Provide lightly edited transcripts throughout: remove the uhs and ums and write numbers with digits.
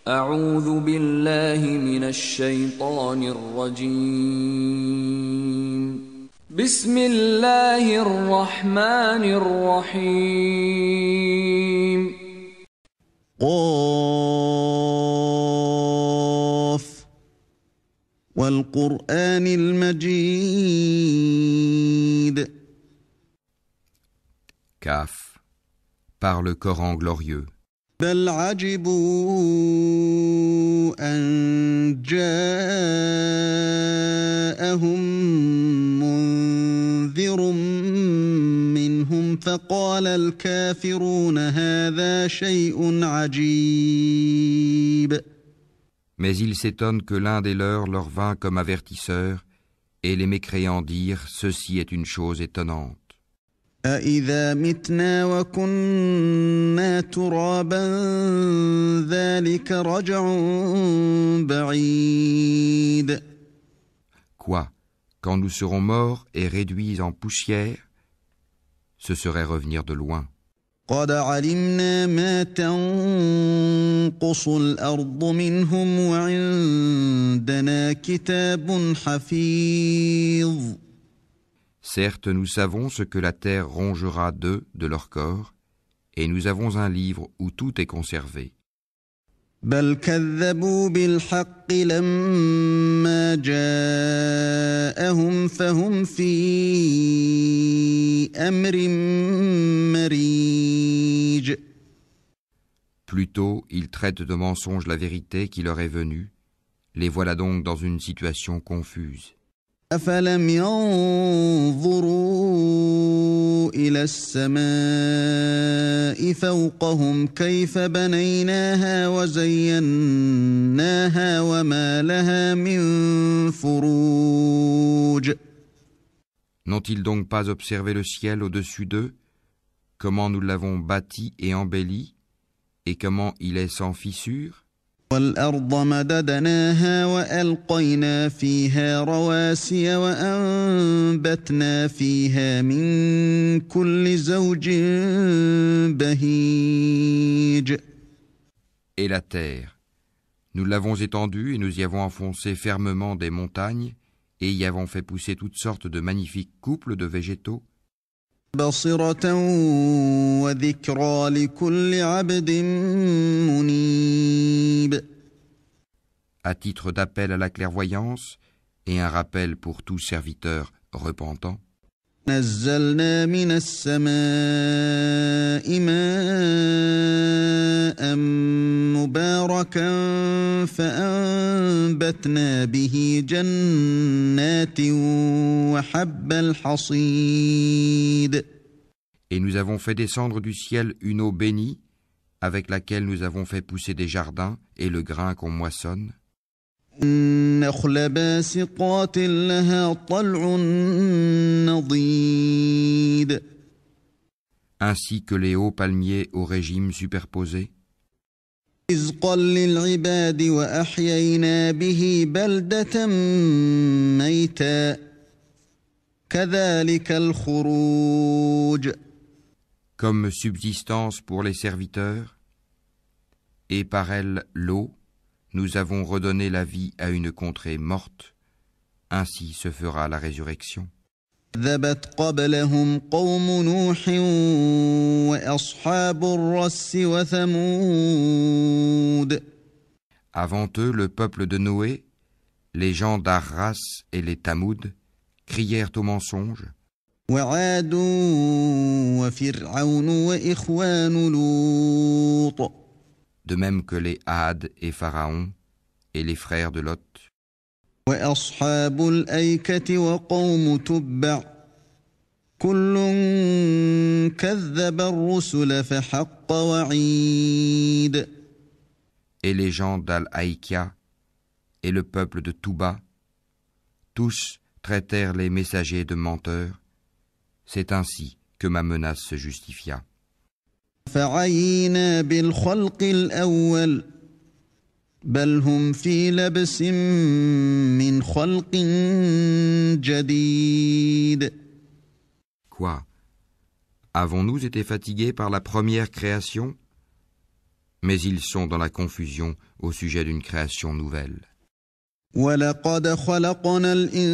أعوذ بالله من الشيطان الرجيم بسم الله الرحمن الرحيم قاف والقرآن المجيد Kaf, par le Coran glorieux. بل عجبوا أن جاءهم منذر منهم فقال الكافرون هذا شيء عجيب. Mais ils s'étonnent que l'un des leurs leur vint comme avertisseur, et les mécréants dirent « Ceci est une chose étonnante. » أَإِذَا مِتْنَا وَكُنَّا تُرَابًا ذَلِكَ رَجْعٌ بَعِيدٌ. Quoi, quand nous serons morts et réduits en poussière, ce serait revenir de loin. قَدْ عَلِمْنَا مَا تَنقُصُ الْأَرْضُ مِنْهُمْ وَعِندَنَا كِتَابٌ حَفِيظٌ. Certes, nous savons ce que la terre rongera d'eux, de leur corps, et nous avons un livre où tout est conservé. بل كذبوا بالحق لما جاءهم فهم في أمر مريج. Plutôt, ils traitent de mensonge la vérité qui leur est venue. Les voilà donc dans une situation confuse. أفلم ينظروا إلى السماء فوقهم كيف بنيناها وزيناها وما لها من فروج. N'ont-ils donc pas observé le ciel au-dessus d'eux, comment nous l'avons bâti et embelli, et comment il est sans fissure? والأرض مددناها وألقينا فيها رواسي وأنبتنا فيها من كل زوج بهيج. Et la terre, nous l'avons étendue et nous y avons enfoncé fermement des montagnes et y avons fait pousser toutes sortes de magnifiques couples de végétaux. بصرة وذكرى لكل عبد منيب. À titre d'appel à la clairvoyance et un rappel pour tout serviteur repentant. نزلنا من السماء ماء مباركا فأنبتنا به جنات وحب الحصيد. Et nous avons fait descendre du ciel une eau bénie, avec laquelle nous avons fait pousser des jardins et le grain qu'on moissonne. النخل باسقات لها طلع نضيد. Ainsi que les hauts palmiers au régime superposé. رزقا للعباد وأحيينا به بلدة ميتا كذلك الخروج. Comme subsistance pour les serviteurs, et par elle l'eau, nous avons redonné la vie à une contrée morte. Ainsi se fera la résurrection. كذبت قبلهم قوم نوح وأصحاب الرس وثمود. Avant eux, le peuple de Noé, les gens d'Arras et les Tamouds, crièrent au mensonge. وعاد وفرعون وإخوان لوط. De même que les Had et Pharaon et les frères de Lot. وأصحاب الأيكة وقوم تبع كل كذب الرسل فحق وعيد. Et les gens d'Al-Aïkia et le peuple de Touba, tous traitèrent les messagers de menteurs. C'est ainsi que ma menace se justifia. فعينا بالخلق الأول بل هم في لبس من خلق جديد. Quoi? Avons-nous été fatigués par la première création? Mais ils sont dans la confusion au sujet d'une création nouvelle. وَلَقَدْ خَلَقْنَا الْإِنسَانَ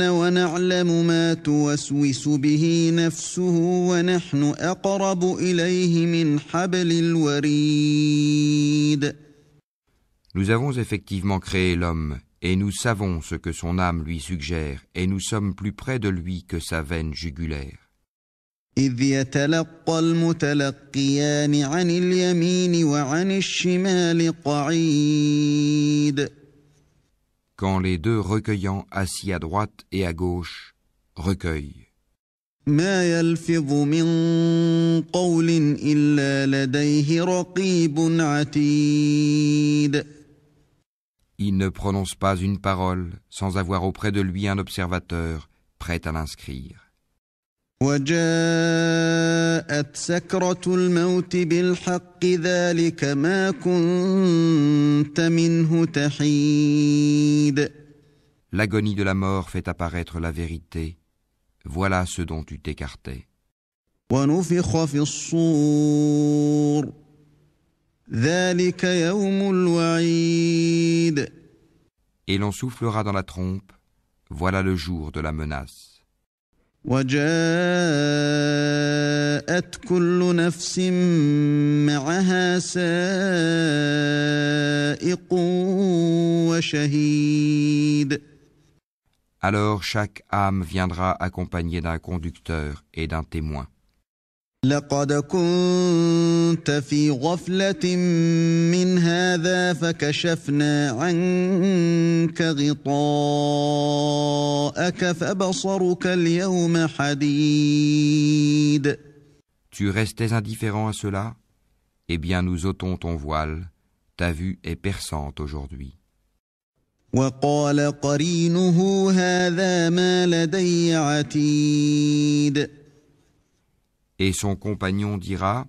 وَنَعْلَمُ مَا تُوَسْوِسُ بِهِ نَفْسُهُ وَنَحْنُ أَقْرَبُ إِلَيْهِ مِنْ حَبْلِ الْوَرِيدِ. Nous avons effectivement créé l'homme, et nous savons ce que son âme lui suggère, et nous sommes plus près de lui que sa veine jugulaire. إِذْ يَتَلَقَّى الْمُتَلَقِّيَانِ عَنِ الْيَمِينِ وَعَنِ الشِّمَالِ قَعِيدٌ. Quand les deux recueillants assis à droite et à gauche recueillent. مَا يَلْفِظُ مِنْ قَوْلٍ إِلَّا لَدَيْهِ رَقِيبٌ عَتِيدٌ. Il ne prononce pas une parole sans avoir auprès de lui un observateur prêt à l'inscrire. وَجَاءَتْ سَكْرَةُ الْمَوْتِ بِالْحَقِّ ذَلِكَ مَا كُنْتَ مِنْهُ تَحِيدُ. L'agonie de la mort fait apparaître la vérité. Voilà ce dont tu t'écartais. وَنُفِخَ فِي الصُّورِ ذَلِكَ يَوْمُ الْوَعِيدِ. Et l'on soufflera dans la trompe. Voilà le jour de la menace. وَجَاءَتْ كُلُّ نَفْسٍ مَّعَهَا سَائِقٌ وَشَهِيدٌ. Alors chaque âme viendra accompagnée d'un conducteur et d'un témoin. لقد كنت في غفلة من هذا فكشفنا عنك غطاءك فبصرك اليوم حديد. Tu restais indifférent à cela? Eh bien nous ôtons ton voile, ta vue est perçante aujourd'hui. وقال قرينه هذا ما لدي عتيد. Et son compagnon dira,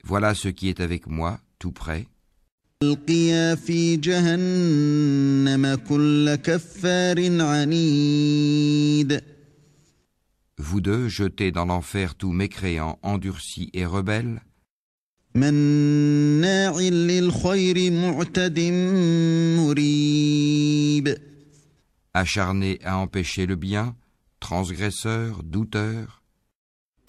voilà ce qui est avec moi, tout près. القيا في جهنم كل كفار عنيد. Vous deux, jetez dans l'enfer tout mécréant, endurci et rebelle, مناع للخير معتد مريب. acharné à empêcher le bien, transgresseur, douteur,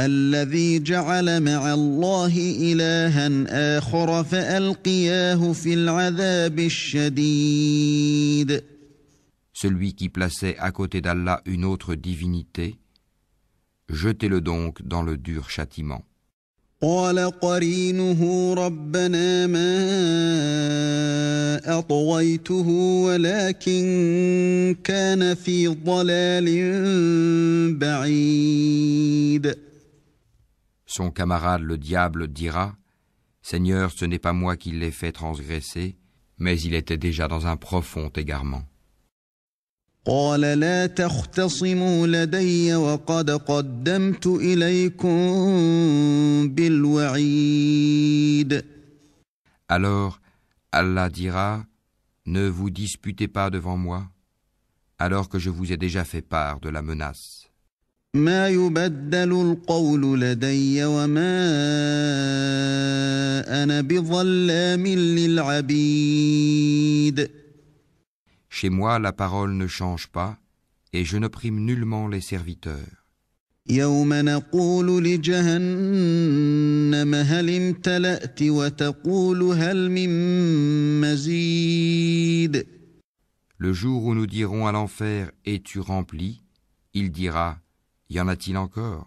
الذي جعل مع الله إلها آخر فألقياه في العذاب الشديد. celui qui plaçait à côté d'Allah une autre divinité, jetez-le donc dans le dur châtiment. قال قرينه ربنا ما أطويته ولكن كان في ضلال بعيد. Son camarade le diable dira, Seigneur, ce n'est pas moi qui l'ai fait transgresser, mais il était déjà dans un profond égarement. قال لا تختصموا لدي وقد قدمت إليكم بالوعيد. Alors Allah dira, ne vous disputez pas devant moi, alors que je vous ai déjà fait part de la menace. ما يبدل القول لدي وما أنا بظلام للعبيد. Chez moi, la parole ne change pas, et je n'opprime nullement les serviteurs. يوم نقول لجهنم هل امتلأت وتقول هل من مزيد. Le jour où nous dirons à l'enfer, es-tu rempli? Il dira, y en a-t-il encore?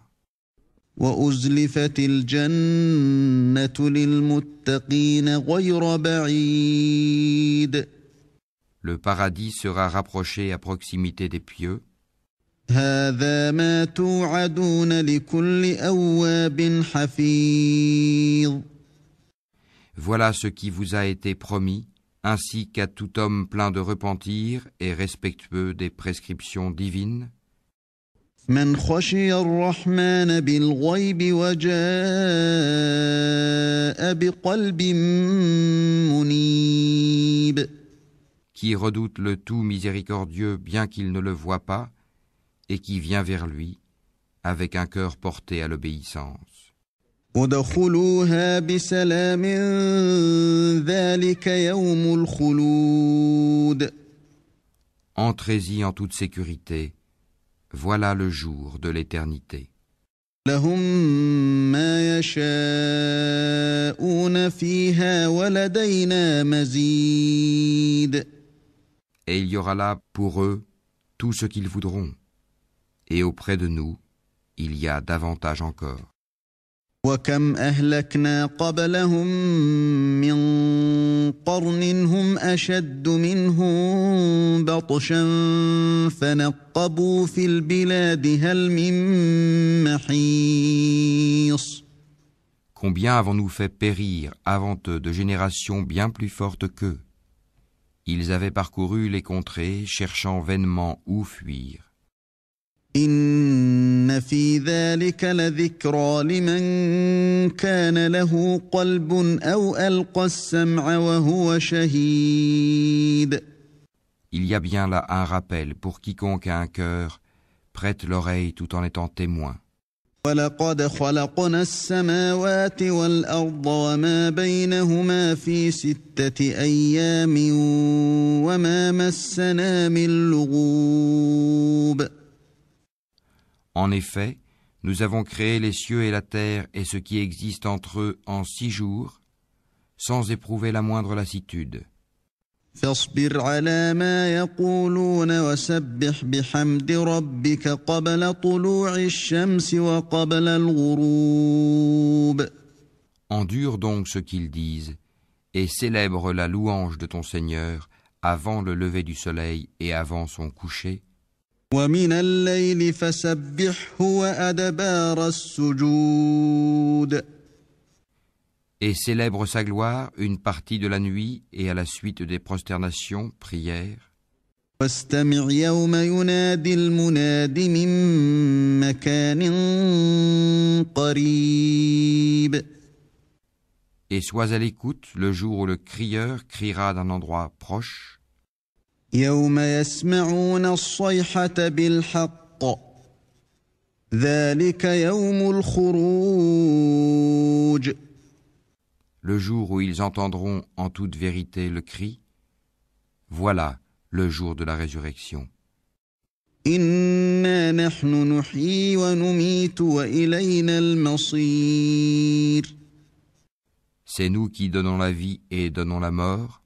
وأزلفت الجنة للمتقين غير بعيد. Le paradis sera rapproché à proximité des pieux. هذا ما توعدون لكل أواب حفيظ. Voilà ce qui vous a été promis, ainsi qu'à tout homme plein de repentir et respectueux des prescriptions divines. من خشي الرحمن بالغيب وجاء بقلب منيب. Qui redoute le tout miséricordieux bien qu'il ne le voie pas, et qui vient vers lui avec un cœur porté à l'obéissance. ادخلوها بسلام ذلك يوم الخلود. Entrez-y en toute sécurité, voilà le jour de l'éternité. لهم ما يشاءون فيها ولدينا مزيد. Et il y aura là pour eux tout ce qu'ils voudront. Et auprès de nous, il y a davantage encore. وكم أهلكنا قبلهم من قرن هم أشد منهم بطشا فنقبوا في البلاد هل من محيص. Combien avons-nous fait périr avant eux de générations bien plus fortes qu'eux? Ils avaient parcouru les contrées, cherchant vainement où fuir. إن في ذلك لذكرى لمن كان له قلب أو ألقى السمع وهو شهيد. Il y a bien là un rappel pour quiconque a un cœur, prête l'oreille tout en étant témoin. ولقد خلقنا السماوات والأرض وما بينهما في 6 أيام وما مسنا من لغوب. En effet, nous avons créé les cieux et la terre et ce qui existe entre eux en 6 jours, sans éprouver la moindre lassitude. فاصبر على ما يقولون وسبح بحمد ربك قبل طلوع الشمس وقبل الغروب. Endure donc ce qu'ils disent et célèbre la louange de ton Seigneur avant le lever du soleil et avant son coucher. ومن الليل فسبحه وأدبار السجود. Et célèbre sa gloire une partie de la nuit et à la suite des prosternations, prières. واستمع يوم ينادي المناد من مكان قريب. Et sois à l'écoute le jour où le crieur criera d'un endroit proche. يوم يسمعون الصيحة بالحق ذلك يوم الخروج. Le jour où ils entendront en toute vérité le cri, voilà le jour de la résurrection. إنا نحن نحيي ونميت وإلينا المصير. C'est nous qui donnons la vie et donnons la mort,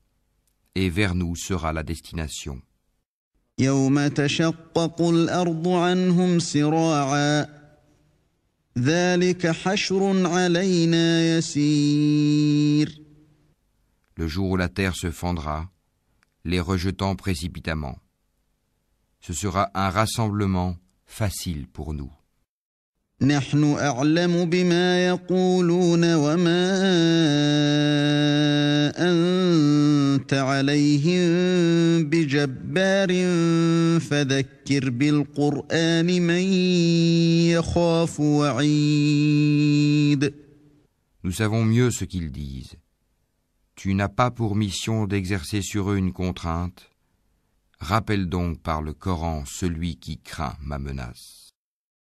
et vers nous sera la destination. يوم تشقق الأرض عنهم سراعا ذلك حشر علينا يسير. Le jour où la terre se fendra, les rejetant précipitamment. Ce sera un rassemblement facile pour nous. نحن أعلم بما يقولون وما أنت عليهم بجبار فذكر بالقرآن من يخاف وعيد. Nous savons mieux ce qu'ils disent. Tu n'as pas pour mission d'exercer sur eux une contrainte. Rappelle donc par le Coran celui qui craint ma menace.